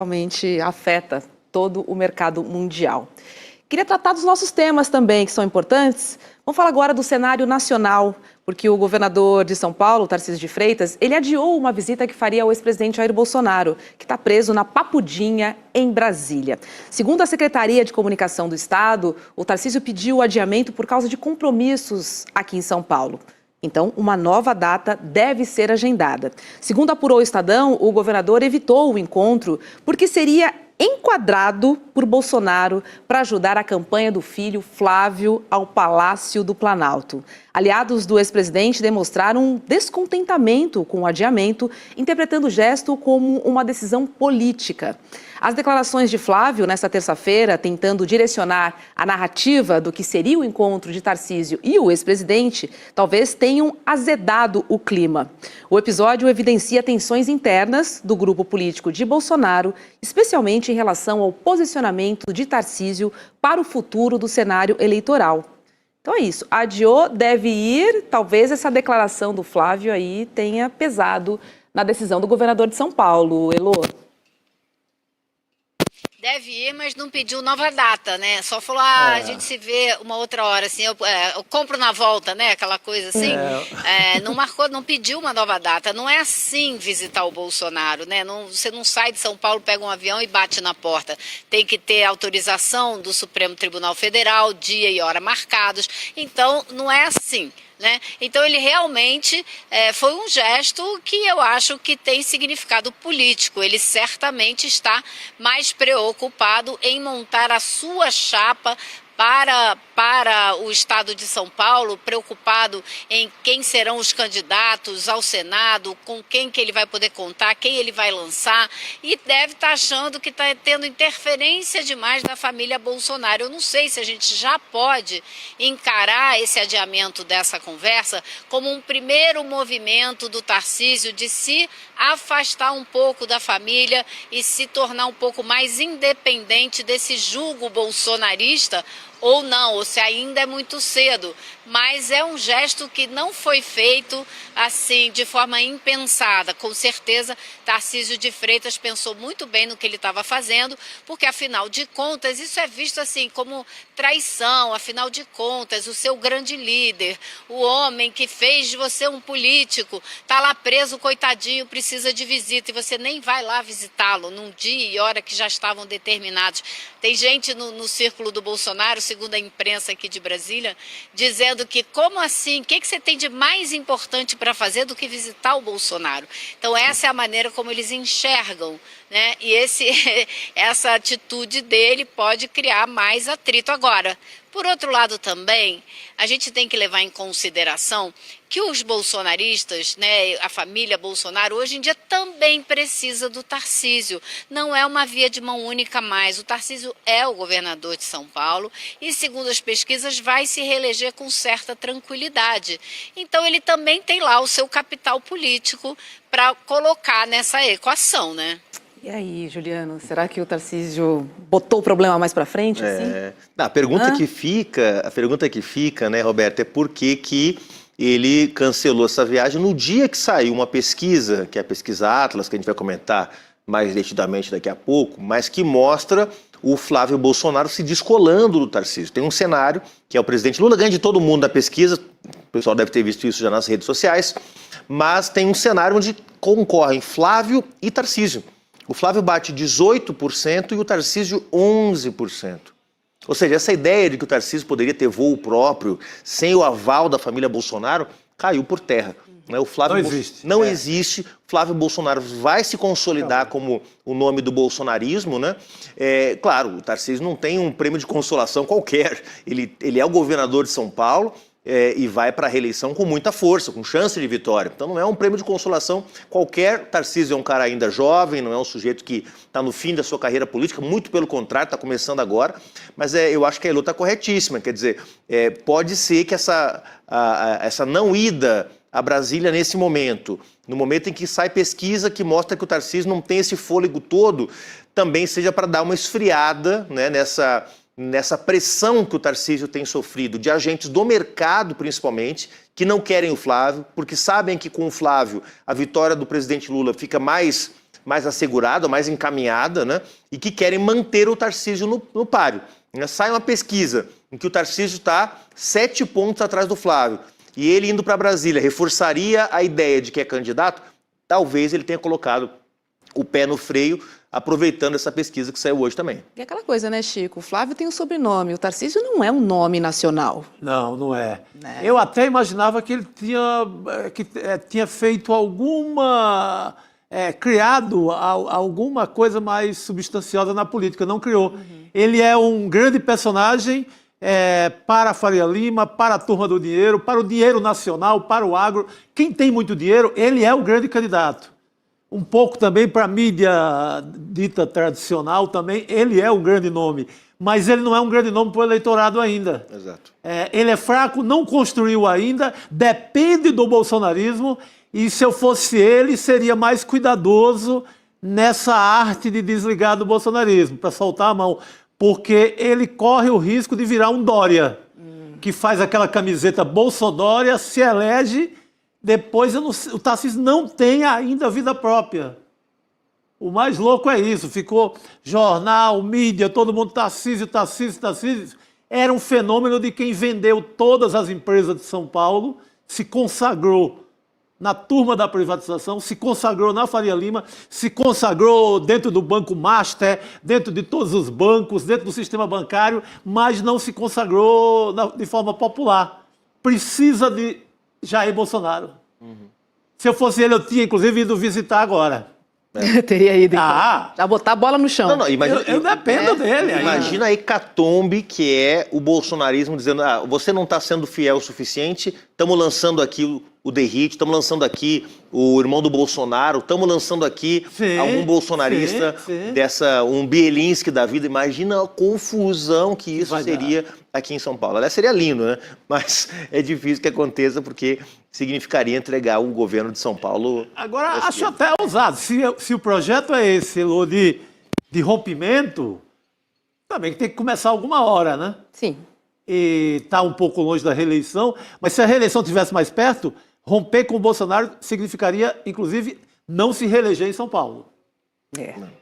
realmente afeta todo o mercado mundial. Queria tratar dos nossos temas também, que são importantes. Vamos falar agora do cenário nacional, porque o governador de São Paulo, Tarcísio de Freitas, ele adiou uma visita que faria ao ex-presidente Jair Bolsonaro, que está preso na Papudinha, em Brasília. Segundo a Secretaria de Comunicação do Estado, o Tarcísio pediu o adiamento por causa de compromissos aqui em São Paulo. Então, uma nova data deve ser agendada. Segundo apurou o Estadão, o governador evitou o encontro porque seria enquadrado por Bolsonaro para ajudar a campanha do filho Flávio ao Palácio do Planalto. Aliados do ex-presidente demonstraram um descontentamento com o adiamento, interpretando o gesto como uma decisão política. As declarações de Flávio, nesta terça-feira, tentando direcionar a narrativa do que seria o encontro de Tarcísio e o ex-presidente, talvez tenham azedado o clima. O episódio evidencia tensões internas do grupo político de Bolsonaro, especialmente em relação ao posicionamento de Tarcísio para o futuro do cenário eleitoral. Então é isso, adiou, deve ir, talvez essa declaração do Flávio aí tenha pesado na decisão do governador de São Paulo, Elô. Deve ir, mas não pediu nova data, né? Só falou, a gente se vê uma outra hora, assim, eu compro na volta, né? Aquela coisa assim. Não marcou, não pediu uma nova data. Não é assim visitar o Bolsonaro, né? Você não sai de São Paulo, pega um avião e bate na porta. Tem que ter autorização do Supremo Tribunal Federal, dia e hora marcados. Então, não é assim. Né? Então ele realmente foi um gesto que eu acho que tem significado político. Ele certamente está mais preocupado em montar a sua chapa para o estado de São Paulo, preocupado em quem serão os candidatos ao Senado, com quem que ele vai poder contar, quem ele vai lançar, e deve estar achando que está tendo interferência demais da família Bolsonaro. Eu não sei se a gente já pode encarar esse adiamento dessa conversa como um primeiro movimento do Tarcísio de se afastar um pouco da família e se tornar um pouco mais independente desse jugo bolsonarista, ou não, ou se ainda é muito cedo, mas é um gesto que não foi feito assim de forma impensada. Com certeza Tarcísio de Freitas pensou muito bem no que ele estava fazendo, porque afinal de contas isso é visto assim como traição. Afinal de contas, o seu grande líder, o homem que fez de você um político, está lá preso, coitadinho, precisa de visita, e você nem vai lá visitá-lo num dia e hora que já estavam determinados. Tem gente no círculo do Bolsonaro, segundo a imprensa aqui de Brasília, dizendo que como assim, o que você tem de mais importante para fazer do que visitar o Bolsonaro? Então essa é a maneira como eles enxergam, né? E essa atitude dele pode criar mais atrito agora. Por outro lado também, a gente tem que levar em consideração que os bolsonaristas, né, a família Bolsonaro, hoje em dia também precisa do Tarcísio. Não é uma via de mão única mais. O Tarcísio é o governador de São Paulo e, segundo as pesquisas, vai se reeleger com certa tranquilidade. Então ele também tem lá o seu capital político para colocar nessa equação, né? E aí, Juliano, será que o Tarcísio botou o problema mais para frente? Assim? A pergunta que fica, né, Roberto, é por que ele cancelou essa viagem no dia que saiu uma pesquisa, que é a pesquisa Atlas, que a gente vai comentar mais detidamente daqui a pouco, mas que mostra o Flávio Bolsonaro se descolando do Tarcísio. Tem um cenário, que é o presidente Lula ganha de todo mundo na pesquisa, o pessoal deve ter visto isso já nas redes sociais, mas tem um cenário onde concorrem Flávio e Tarcísio. O Flávio bate 18% e o Tarcísio 11%. Ou seja, essa ideia de que o Tarcísio poderia ter voo próprio sem o aval da família Bolsonaro caiu por terra. O Flávio não existe. Flávio Bolsonaro vai se consolidar como o nome do bolsonarismo, né? Claro, o Tarcísio não tem um prêmio de consolação qualquer. Ele é o governador de São Paulo. E vai para a reeleição com muita força, com chance de vitória. Então não é um prêmio de consolação qualquer. Tarcísio é um cara ainda jovem, não é um sujeito que está no fim da sua carreira política, muito pelo contrário, está começando agora. Mas eu acho que a Elô está corretíssima, quer dizer, pode ser que essa não ida a Brasília nesse momento, no momento em que sai pesquisa que mostra que o Tarcísio não tem esse fôlego todo, também seja para dar uma esfriada, né, nessa pressão que o Tarcísio tem sofrido de agentes do mercado, principalmente, que não querem o Flávio, porque sabem que com o Flávio a vitória do presidente Lula fica mais mais assegurada, mais encaminhada, né? E que querem manter o Tarcísio no páreo. Sai uma pesquisa em que o Tarcísio está 7 pontos atrás do Flávio, e ele indo para Brasília reforçaria a ideia de que é candidato, talvez ele tenha colocado o pé no freio, aproveitando essa pesquisa que saiu hoje também. E aquela coisa, né, Chico? O Flávio tem um sobrenome, o Tarcísio não é um nome nacional. Não, não é. Né? Eu até imaginava que ele tinha feito alguma... criado alguma coisa mais substanciosa na política. Não criou. Ele é um grande personagem para a Faria Lima, para a turma do dinheiro, para o dinheiro nacional, para o agro. Quem tem muito dinheiro, ele é o grande candidato. Um pouco também para a mídia dita tradicional também, ele é um grande nome. Mas ele não é um grande nome para o eleitorado ainda. Exato. Ele é fraco, não construiu ainda, depende do bolsonarismo, e se eu fosse ele, seria mais cuidadoso nessa arte de desligar do bolsonarismo, para soltar a mão, porque ele corre o risco de virar um Dória, que faz aquela camiseta Bolsodória, se elege, depois o Tarcísio não tem ainda vida própria. O mais louco é isso, ficou jornal, mídia, todo mundo Tarcísio. Era um fenômeno de quem vendeu todas as empresas de São Paulo, se consagrou na turma da privatização, se consagrou na Faria Lima, se consagrou dentro do Banco Master, dentro de todos os bancos, dentro do sistema bancário, mas não se consagrou de forma popular. Precisa de Jair Bolsonaro. Se eu fosse ele, eu tinha inclusive ido visitar agora. Teria ido, então. Ah! Já botar a bola no chão. Não, imagina, Eu dependo dele. imagina a hecatombe que é o bolsonarismo dizendo: você não está sendo fiel o suficiente, estamos lançando aqui o Derrite, estamos lançando aqui o irmão do Bolsonaro, estamos lançando aqui algum bolsonarista um Bielinski da vida. Imagina a confusão que isso seria aqui em São Paulo. Aliás, seria lindo, né? Mas é difícil que aconteça porque significaria entregar o governo de São Paulo. Agora, acho até ousado. Se o projeto é esse, Elô, de rompimento, também tem que começar alguma hora, né? Sim. E está um pouco longe da reeleição, mas se a reeleição estivesse mais perto, romper com o Bolsonaro significaria, inclusive, não se reeleger em São Paulo.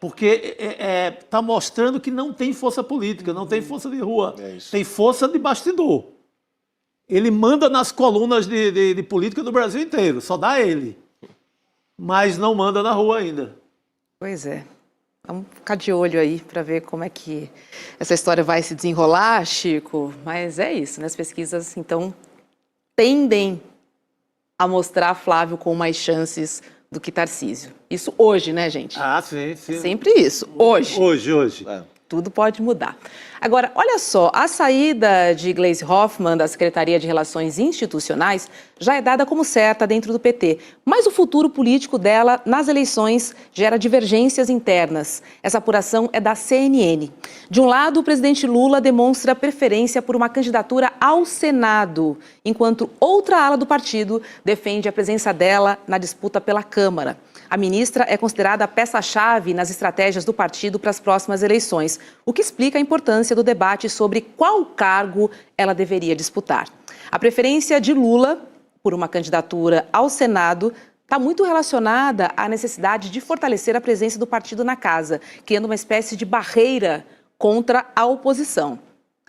Porque está mostrando que não tem força política, não tem força de rua, tem força de bastidor. Ele manda nas colunas de política do Brasil inteiro, só dá ele. Mas não manda na rua ainda. Pois é. Vamos ficar de olho aí para ver como é que essa história vai se desenrolar, Chico. Mas é isso, né? As pesquisas, então, tendem a mostrar Flávio com mais chances do que Tarcísio. Isso hoje, né, gente? Ah, sim. É sempre isso. Hoje. Hoje. Tudo pode mudar. Agora, olha só, a saída de Gleisi Hoffmann da Secretaria de Relações Institucionais já é dada como certa dentro do PT, mas o futuro político dela nas eleições gera divergências internas. Essa apuração é da CNN. De um lado, o presidente Lula demonstra preferência por uma candidatura ao Senado, enquanto outra ala do partido defende a presença dela na disputa pela Câmara. A ministra é considerada a peça-chave nas estratégias do partido para as próximas eleições, o que explica a importância do debate sobre qual cargo ela deveria disputar. A preferência de Lula por uma candidatura ao Senado está muito relacionada à necessidade de fortalecer a presença do partido na casa, criando uma espécie de barreira contra a oposição.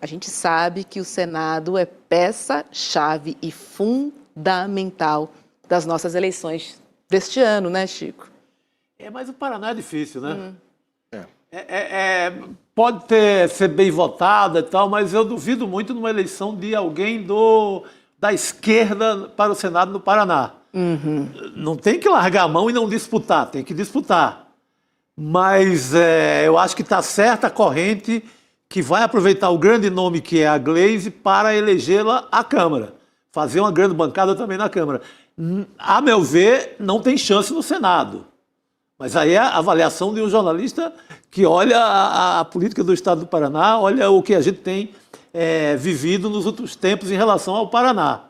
A gente sabe que o Senado é peça-chave e fundamental das nossas eleições deste ano, né, Chico? Mas o Paraná é difícil, né? Pode ser bem votada e tal, mas eu duvido muito numa eleição de alguém da esquerda para o Senado no Paraná. Não tem que largar a mão e não disputar, tem que disputar. Mas eu acho que está certa a corrente que vai aproveitar o grande nome que é a Gleisi para elegê-la à Câmara. Fazer uma grande bancada também na Câmara. A meu ver, não tem chance no Senado. Mas aí é a avaliação de um jornalista que olha a política do Estado do Paraná, olha o que a gente tem vivido nos últimos tempos em relação ao Paraná.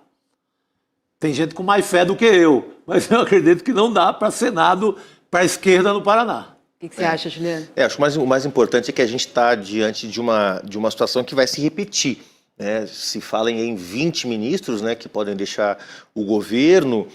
Tem gente com mais fé do que eu, mas eu acredito que não dá para Senado, para a esquerda no Paraná. O que você acha, Juliano? Acho que o mais importante é que a gente está diante de uma situação que vai se repetir. Se fala em 20 ministros, né, que podem deixar o governo,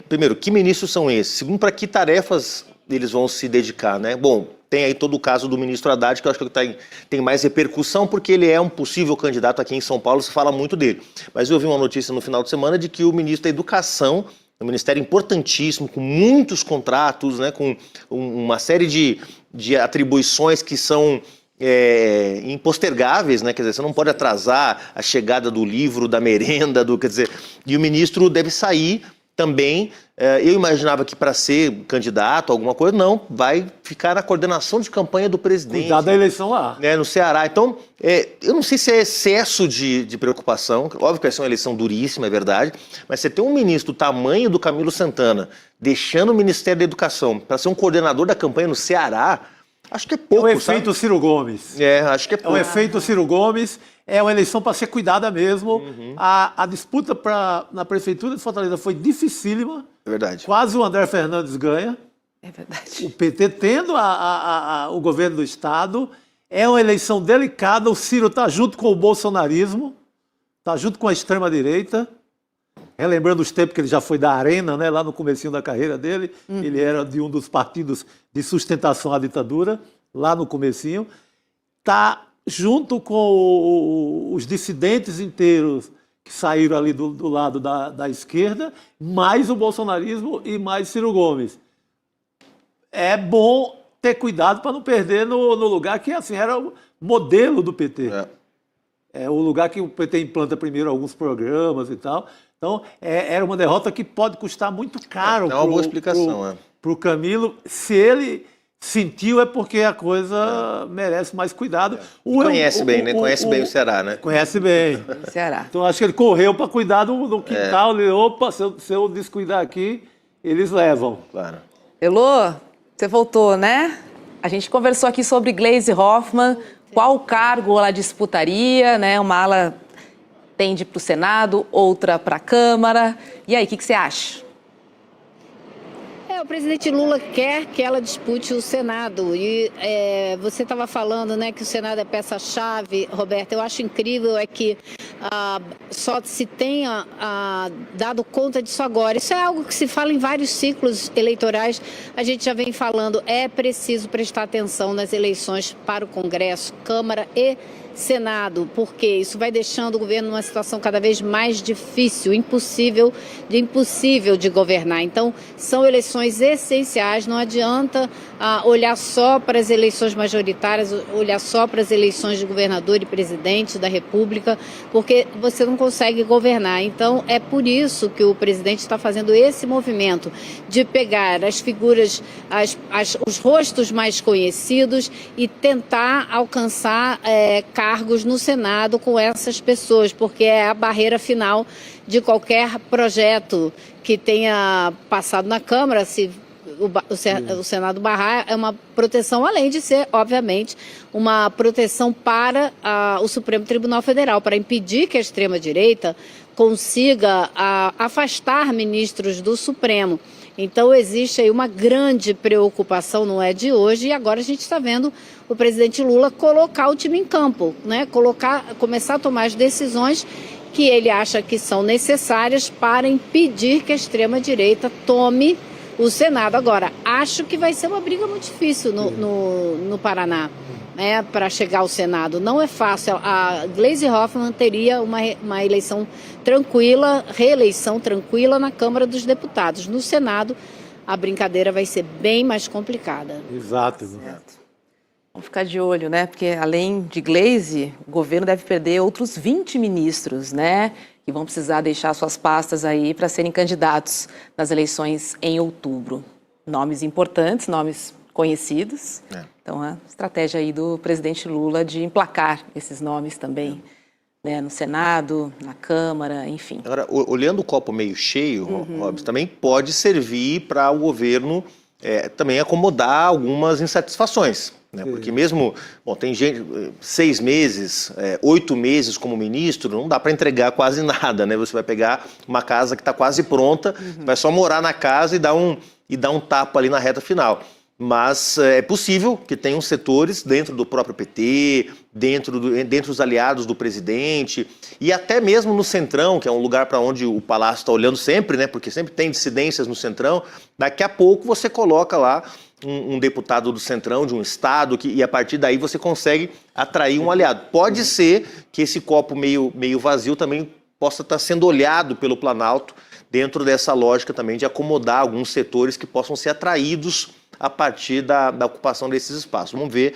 primeiro, que ministros são esses? Segundo, para que tarefas eles vão se dedicar, né? Bom, tem aí todo o caso do ministro Haddad, que eu acho que tem mais repercussão, porque ele é um possível candidato aqui em São Paulo, se fala muito dele. Mas eu vi uma notícia no final de semana de que o ministro da Educação, um ministério importantíssimo, com muitos contratos, né, com uma série de atribuições que são impostergáveis, né? Quer dizer, você não pode atrasar a chegada do livro, da merenda, quer dizer, e o ministro deve sair também. Eu imaginava que para ser candidato, alguma coisa, não, vai ficar na coordenação de campanha do presidente. Cuidar da eleição lá. No Ceará. Então, eu não sei se é excesso de preocupação, óbvio que vai ser uma eleição duríssima, é verdade, mas você tem um ministro do tamanho do Camilo Santana, deixando o Ministério da Educação para ser um coordenador da campanha no Ceará, acho que é pouco, É o efeito Ciro Gomes. Acho que é pouco. É o efeito Ciro Gomes, é uma eleição para ser cuidada mesmo. Uhum. A disputa na Prefeitura de Fortaleza foi dificílima. É verdade. Quase o André Fernandes ganha. É verdade. O PT tendo o governo do Estado. É uma eleição delicada. O Ciro está junto com o bolsonarismo, está junto com a extrema-direita. Relembrando os tempos que ele já foi da Arena, né, lá no comecinho da carreira dele. Ele era de um dos partidos de sustentação à ditadura, lá no comecinho. Está junto com os dissidentes inteiros que saíram ali do lado da esquerda, mais o bolsonarismo e mais Ciro Gomes. É bom ter cuidado para não perder no lugar que assim, era o modelo do PT. É o lugar que o PT implanta primeiro alguns programas e tal. Então, era uma derrota que pode custar muito caro é uma boa explicação, para o Camilo. Se ele sentiu, é porque a coisa merece mais cuidado. Conhece bem, né? Conhece bem o Ceará, né? Conhece bem. Ceará. Então, acho que ele correu para cuidar do quintal. Ele, opa, se eu descuidar aqui, eles levam. Claro. Elô, você voltou, né? A gente conversou aqui sobre Gleisi Hoffmann, qual cargo ela disputaria, né? Uma ala tende para o Senado, outra para a Câmara. E aí, o que você acha? O presidente Lula quer que ela dispute o Senado. E você estava falando, né, que o Senado é peça-chave, Roberto. Eu acho incrível que só se tenha dado conta disso agora. Isso é algo que se fala em vários ciclos eleitorais. A gente já vem falando, é preciso prestar atenção nas eleições para o Congresso, Câmara e Senado, porque isso vai deixando o governo numa situação cada vez mais difícil, impossível de governar. Então, são eleições essenciais, não adianta olhar só para as eleições majoritárias, olhar só para as eleições de governador e presidente da República, porque você não consegue governar. Então, é por isso que o presidente está fazendo esse movimento de pegar as figuras, os rostos mais conhecidos e tentar alcançar cargos no Senado com essas pessoas, porque é a barreira final de qualquer projeto que tenha passado na Câmara. Se o Senado barrar, é uma proteção, além de ser, obviamente, uma proteção para o Supremo Tribunal Federal, para impedir que a extrema-direita consiga afastar ministros do Supremo. Então, existe aí uma grande preocupação, não é de hoje, e agora a gente está vendo o presidente Lula colocar o time em campo, né? Começar a tomar as decisões que ele acha que são necessárias para impedir que a extrema-direita tome o Senado. Agora, acho que vai ser uma briga muito difícil no Paraná, né, para chegar ao Senado. Não é fácil. A Gleisi Hoffmann teria uma eleição tranquila, reeleição tranquila na Câmara dos Deputados. No Senado, a brincadeira vai ser bem mais complicada. Exato. Vamos ficar de olho, né? Porque além de Gleisi, o governo deve perder outros 20 ministros, né? Que vão precisar deixar suas pastas aí para serem candidatos nas eleições em outubro. Nomes importantes, nomes conhecidos. Então, a estratégia aí do presidente Lula de emplacar esses nomes também, né, no Senado, na Câmara, enfim. Agora, olhando o copo meio cheio, Robson, também pode servir para o governo também acomodar algumas insatisfações. Né? Porque mesmo, tem gente, 6 meses, 8 meses como ministro, não dá para entregar quase nada, né? Você vai pegar uma casa que está quase pronta, vai só morar na casa e dar um tapa ali na reta final. mas é possível que tenham setores dentro do próprio PT, dentro dos aliados do presidente e até mesmo no Centrão, que é um lugar para onde o Palácio está olhando sempre, né? Porque sempre tem dissidências no Centrão. Daqui a pouco você coloca lá um deputado do Centrão, de um estado, e a partir daí você consegue atrair um aliado. Pode ser que esse copo meio vazio também possa estar sendo olhado pelo Planalto dentro dessa lógica também de acomodar alguns setores que possam ser atraídos a partir da ocupação desses espaços. Vamos ver,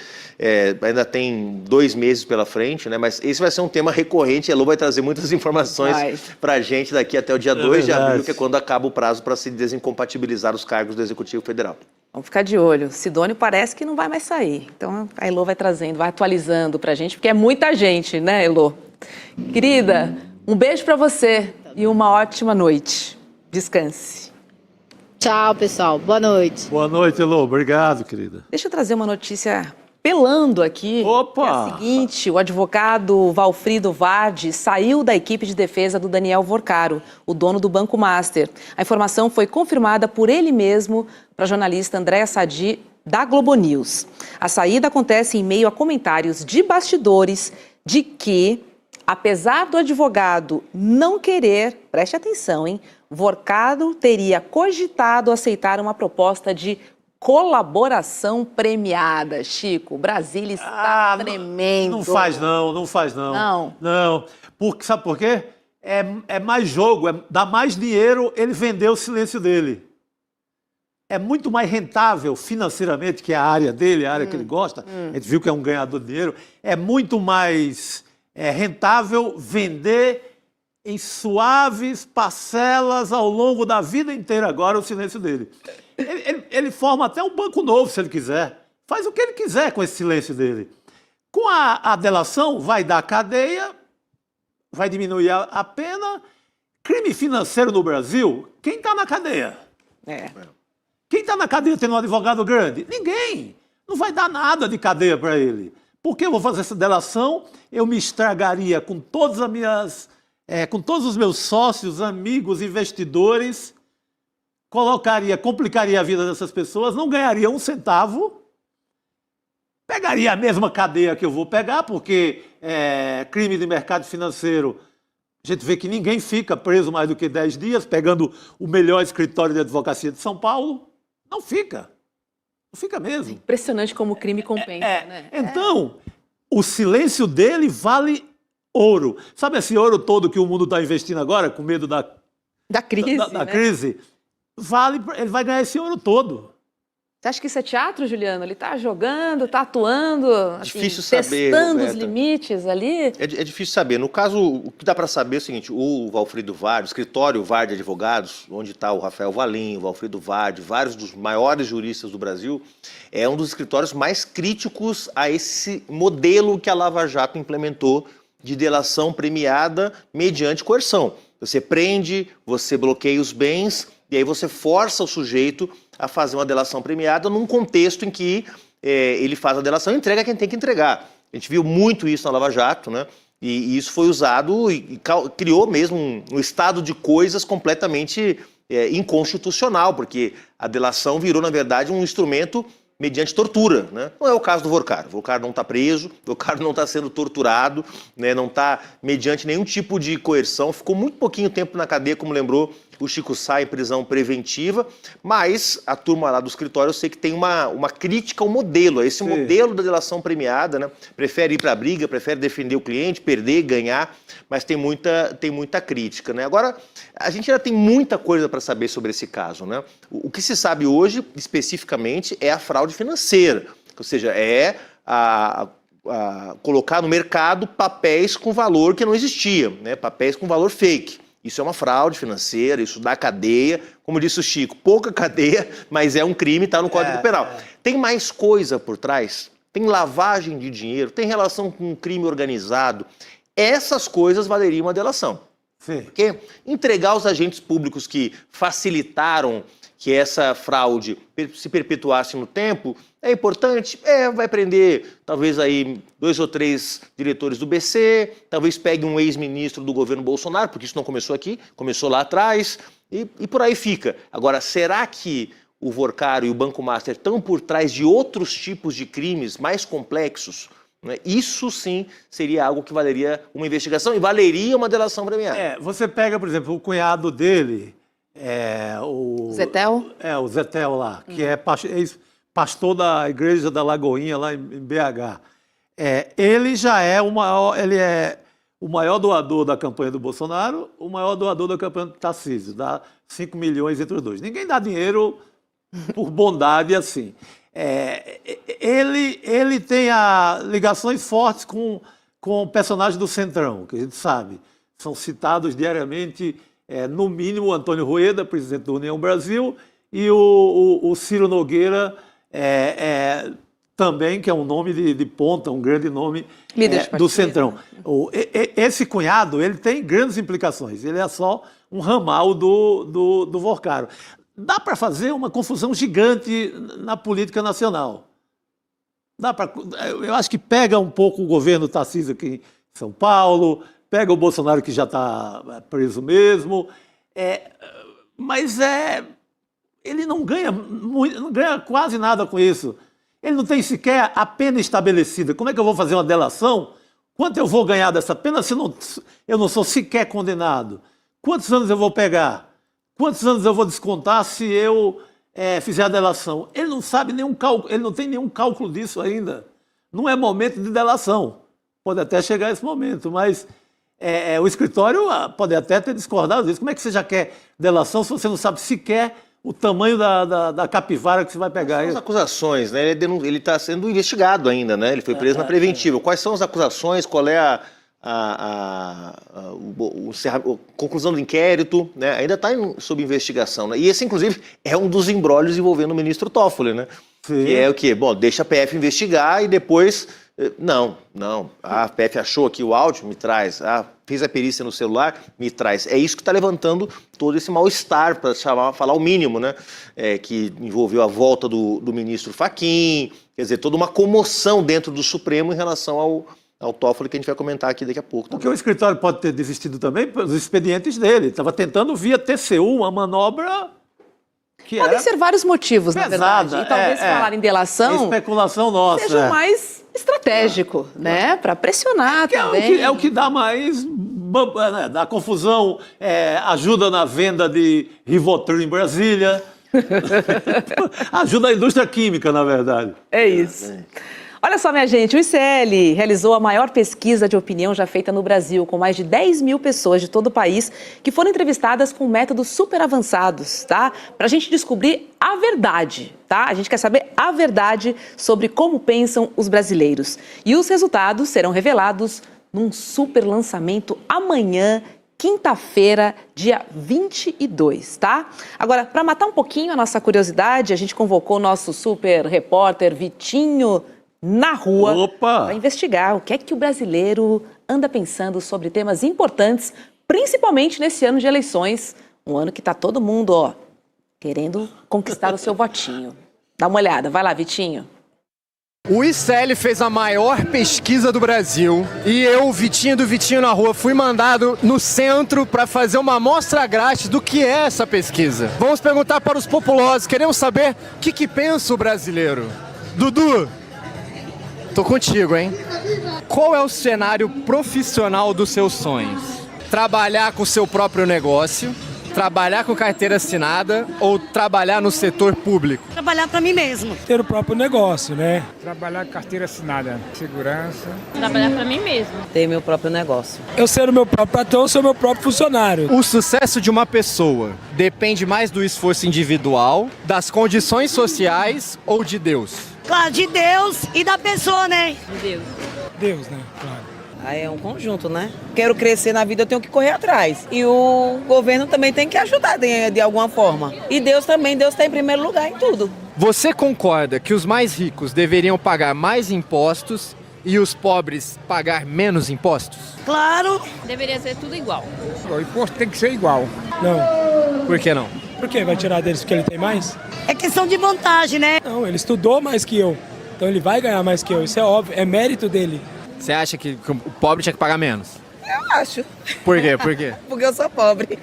ainda tem 2 meses pela frente, né? Mas esse vai ser um tema recorrente. A Elô vai trazer muitas informações para a gente daqui até o dia 2 de abril, que é quando acaba o prazo para se desincompatibilizar os cargos do Executivo Federal. Vamos ficar de olho. Sidônio parece que não vai mais sair. Então a Elô vai trazendo, vai atualizando para a gente, porque é muita gente, né, Elô? Querida, um beijo para você e uma ótima noite. Descanse. Tchau, pessoal. Boa noite. Boa noite, Elô. Obrigado, querida. Deixa eu trazer uma notícia pelando aqui. Opa! Que é a seguinte, o advogado Valfrido Vardi saiu da equipe de defesa do Daniel Vorcaro, o dono do Banco Master. A informação foi confirmada por ele mesmo para a jornalista Andréa Sadi, da Globo News. A saída acontece em meio a comentários de bastidores de que, apesar do advogado não querer, preste atenção, hein? Vorcaro teria cogitado aceitar uma proposta de colaboração premiada. Chico, Brasília está tremendo. Não faz não. Não. Sabe por quê? É mais jogo, dá mais dinheiro ele vender o silêncio dele. É muito mais rentável financeiramente, que é a área dele, a área que ele gosta. A gente viu que é um ganhador de dinheiro. É muito mais rentável vender em suaves parcelas ao longo da vida inteira agora o silêncio dele. Ele forma até um banco novo, se ele quiser. Faz o que ele quiser com esse silêncio dele. Com a delação, vai dar cadeia, vai diminuir a pena. Crime financeiro no Brasil, quem está na cadeia? Quem está na cadeia tendo um advogado grande? Ninguém. Não vai dar nada de cadeia para ele. Por que eu vou fazer essa delação? Eu me estragaria com todas as minhas... com todos os meus sócios, amigos, investidores, complicaria a vida dessas pessoas, não ganharia um centavo, pegaria a mesma cadeia que eu vou pegar, porque crime de mercado financeiro, a gente vê que ninguém fica preso mais do que 10 dias, pegando o melhor escritório de advocacia de São Paulo, não fica. Não fica mesmo. Impressionante como o crime compensa, né? Então, o silêncio dele vale ouro. Sabe esse ouro todo que o mundo está investindo agora, com medo da crise? Da né? crise? Ele vai ganhar esse ouro todo. Você acha que isso é teatro, Juliano? Ele está jogando, está atuando, Difícil saber, testando Roberta. os limites ali? É difícil saber. No caso, o que dá para saber é o seguinte, o Valfrido Vardi, o escritório Vardi Advogados, onde está o Rafael Valim, o Valfrido Vardi, vários dos maiores juristas do Brasil, é um dos escritórios mais críticos a esse modelo que a Lava Jato implementou de delação premiada mediante coerção. Você prende, você bloqueia os bens e aí você força o sujeito a fazer uma delação premiada num contexto em que ele faz a delação e entrega quem tem que entregar. A gente viu muito isso na Lava Jato, né? E isso foi usado e criou mesmo um estado de coisas completamente inconstitucional, porque a delação virou, na verdade, um instrumento mediante tortura, né? Não é o caso do Vorcaro. O Vorcaro não está preso, o Vorcaro não está sendo torturado, né? Não está mediante nenhum tipo de coerção. Ficou muito pouquinho tempo na cadeia, como lembrou o Chico Sá, em prisão preventiva, mas a turma lá do escritório, eu sei que tem uma crítica ao modelo, a esse modelo da delação premiada, né? Prefere ir para a briga, prefere defender o cliente, perder, ganhar, mas tem muita crítica, né? Agora, a gente ainda tem muita coisa para saber sobre esse caso, né? O que se sabe hoje, especificamente, é a fraude financeira, ou seja, colocar no mercado papéis com valor que não existia, né? Papéis com valor fake. Isso é uma fraude financeira, isso dá cadeia. Como disse o Chico, pouca cadeia, mas é um crime, está no Código Penal. Tem mais coisa por trás? Tem lavagem de dinheiro? Tem relação com um crime organizado? Essas coisas valeriam uma delação. Sim. Porque entregar aos agentes públicos que facilitaram que essa fraude se perpetuasse no tempo é importante? Vai prender talvez aí 2 ou 3 diretores do BC, talvez pegue um ex-ministro do governo Bolsonaro, porque isso não começou aqui, começou lá atrás, e por aí fica. Agora, será que o Workaro e o Banco Master estão por trás de outros tipos de crimes mais complexos, né, isso sim seria algo que valeria uma investigação e valeria uma delação premiada. Você pega, por exemplo, o cunhado dele, o Zetel? O Zetel lá, que é pastor da igreja da Lagoinha, lá em BH. Ele já é o maior doador da campanha do Bolsonaro, o maior doador da campanha do Tarcísio, dá 5 milhões entre os dois. Ninguém dá dinheiro por bondade assim. Ele tem ligações fortes com o personagem do Centrão, que a gente sabe. São citados diariamente, no mínimo, o Antônio Rueda, presidente da União Brasil, e o Ciro Nogueira, também, que é um nome de ponta, um grande nome do Centrão. Esse cunhado, ele tem grandes implicações. Ele é só um ramal do Workaro. Dá para fazer uma confusão gigante na política nacional. Eu acho que pega um pouco o governo Tarcísio aqui em São Paulo, pega o Bolsonaro, que já está preso mesmo, mas ele não ganha quase nada com isso. Ele não tem sequer a pena estabelecida. Como é que eu vou fazer uma delação? Quanto eu vou ganhar dessa pena se eu não sou sequer condenado? Quantos anos eu vou pegar? Quantos anos eu vou descontar se eu fizer a delação? Ele não sabe nenhum cálculo, ele não tem nenhum cálculo disso ainda. Não é momento de delação. Pode até chegar esse momento, mas o escritório pode até ter discordado disso. Como é que você já quer delação se você não sabe sequer o tamanho da capivara que você vai pegar? Quais são as acusações, né? Ele está sendo investigado ainda, né? Ele foi preso na preventiva. Quais são as acusações? Qual é a conclusão do inquérito? Né? Ainda está sob investigação, né? E esse, inclusive, é um dos embrólios envolvendo o ministro Toffoli, né? Sim. Que é o quê? Bom, deixa a PF investigar e depois... Não. A PF achou aqui o áudio, me traz. Fez a perícia no celular, me traz. É isso que está levantando todo esse mal-estar, para falar o mínimo, né? Que envolveu a volta do ministro Fachin, quer dizer, toda uma comoção dentro do Supremo em relação ao Toffoli, que a gente vai comentar aqui daqui a pouco. Porque o escritório pode ter desistido também pelos expedientes dele. Estava tentando via TCU uma manobra que Podem ser vários motivos, na verdade. E talvez falar em delação... especulação nossa. Seja mais estratégico, né? Para pressionar também. É o que dá mais... dá confusão, ajuda na venda de Rivotril em Brasília. Ajuda a indústria química, na verdade. É isso. Olha só, minha gente, o ICL realizou a maior pesquisa de opinião já feita no Brasil, com mais de 10 mil pessoas de todo o país que foram entrevistadas com métodos super avançados, tá? Para a gente descobrir a verdade, tá? A gente quer saber a verdade sobre como pensam os brasileiros. E os resultados serão revelados num super lançamento amanhã, quinta-feira, dia 22, tá? Agora, para matar um pouquinho a nossa curiosidade, a gente convocou o nosso super repórter Vitinho na rua para investigar o que é que o brasileiro anda pensando sobre temas importantes, principalmente nesse ano de eleições, um ano que está todo mundo, querendo conquistar o seu votinho. Dá uma olhada, vai lá, Vitinho. O ICL fez a maior pesquisa do Brasil e eu, Vitinho do Vitinho na Rua, fui mandado no centro para fazer uma amostra grátis do que é essa pesquisa. Vamos perguntar para os populosos, queremos saber o que pensa o brasileiro. Dudu, tô contigo, hein? Qual é o cenário profissional dos seus sonhos? Trabalhar com seu próprio negócio, trabalhar com carteira assinada ou trabalhar no setor público? Trabalhar para mim mesmo. Ter o próprio negócio, né? Trabalhar com carteira assinada, segurança. Trabalhar para mim mesmo. Ter meu próprio negócio. Eu ser o meu próprio patrão, eu ser o meu próprio funcionário. O sucesso de uma pessoa depende mais do esforço individual, das condições sociais ou de Deus? Claro, de Deus e da pessoa, né? De Deus. Deus, né? Claro. Aí é um conjunto, né? Quero crescer na vida, eu tenho que correr atrás. E o governo também tem que ajudar de alguma forma. E Deus também, Deus está em primeiro lugar em tudo. Você concorda que os mais ricos deveriam pagar mais impostos e os pobres pagar menos impostos? Claro. Deveria ser tudo igual. O imposto tem que ser igual. Não. Por que não? Por quê? Vai tirar deles porque ele tem mais? É questão de vantagem, né? Não, ele estudou mais que eu. Então ele vai ganhar mais que eu. Isso é óbvio, é mérito dele. Você acha que o pobre tinha que pagar menos? Eu acho. Por quê? Por quê? Porque eu sou pobre.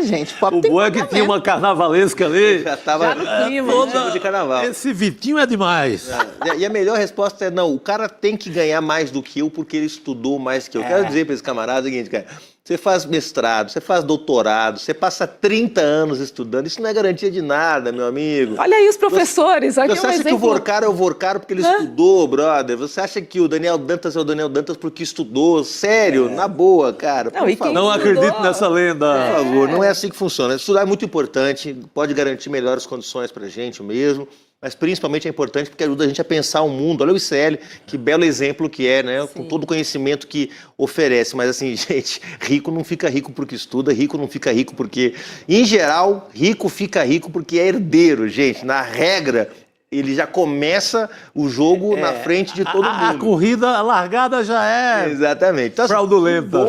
gente. Pop O tem bom é que tinha uma carnavalesca ali. Já estava no clima, tipo de carnaval. Esse Vitinho é demais. E a melhor resposta é, não, o cara tem que ganhar mais do que eu porque ele estudou mais que eu. Quero dizer para esse camarada o seguinte, cara, você faz mestrado, você faz doutorado, você passa 30 anos estudando, isso não é garantia de nada, meu amigo. Olha aí os professores, aqui Você um acha exemplo. que o Vorcaro é o Vorcaro porque ele estudou, brother? Você acha que o Daniel Dantas é o Daniel Dantas porque estudou? Sério, na boa, cara. Não, e quem Não acredito nessa lenda. Por favor, não é assim que funciona. Estudar é muito importante, pode garantir melhores condições pra gente mesmo, mas principalmente é importante porque ajuda a gente a pensar o mundo. Olha o ICL, que belo exemplo que é, né? Com todo o conhecimento que oferece. Mas assim, gente, rico não fica rico porque estuda, rico não fica rico porque... Em geral, rico fica rico porque é herdeiro, gente. Na regra, ele já começa o jogo na frente de todo mundo. A corrida, a largada já é Exatamente. Então, fraudulenta.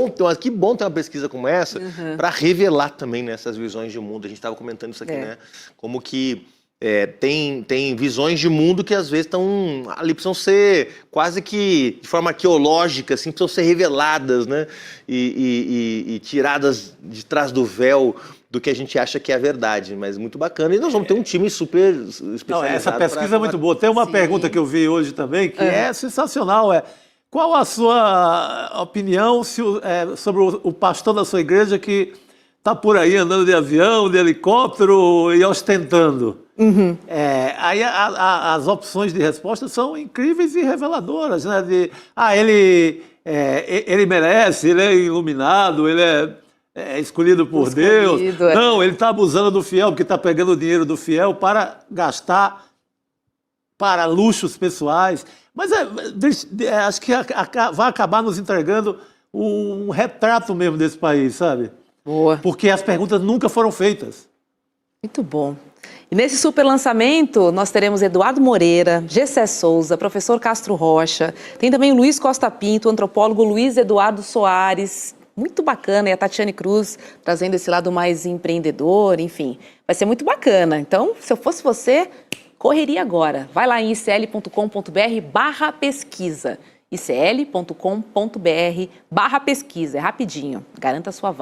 Que bom ter uma pesquisa como essa para revelar também nessas visões de mundo. A gente estava comentando isso aqui, né? Como que tem visões de mundo que às vezes estão ali, precisam ser quase que de forma arqueológica, assim, precisam ser reveladas, né? E tiradas de trás do véu do que a gente acha que é a verdade, mas muito bacana. E nós vamos ter um time super especializado. Não, essa pesquisa é muito boa. Tem uma pergunta que eu vi hoje também, que é sensacional, qual a sua opinião sobre o pastor da sua igreja que está por aí andando de avião, de helicóptero e ostentando? Aí as opções de resposta são incríveis e reveladoras, né? Ele merece, ele é iluminado, ele é escolhido por Deus. Não, ele está abusando do fiel, porque está pegando o dinheiro do fiel para gastar para luxos pessoais. Mas acho que vai acabar nos entregando um retrato mesmo desse país, sabe? Boa. Porque as perguntas nunca foram feitas. Muito bom. E nesse super lançamento, nós teremos Eduardo Moreira, Gessé Souza, professor Castro Rocha, tem também o Luiz Costa Pinto, o antropólogo Luiz Eduardo Soares, muito bacana, e a Tatiane Cruz trazendo esse lado mais empreendedor, enfim, vai ser muito bacana. Então, se eu fosse você, correria agora. Vai lá em icl.com.br/pesquisa, icl.com.br/pesquisa, é rapidinho, garanta a sua vaga.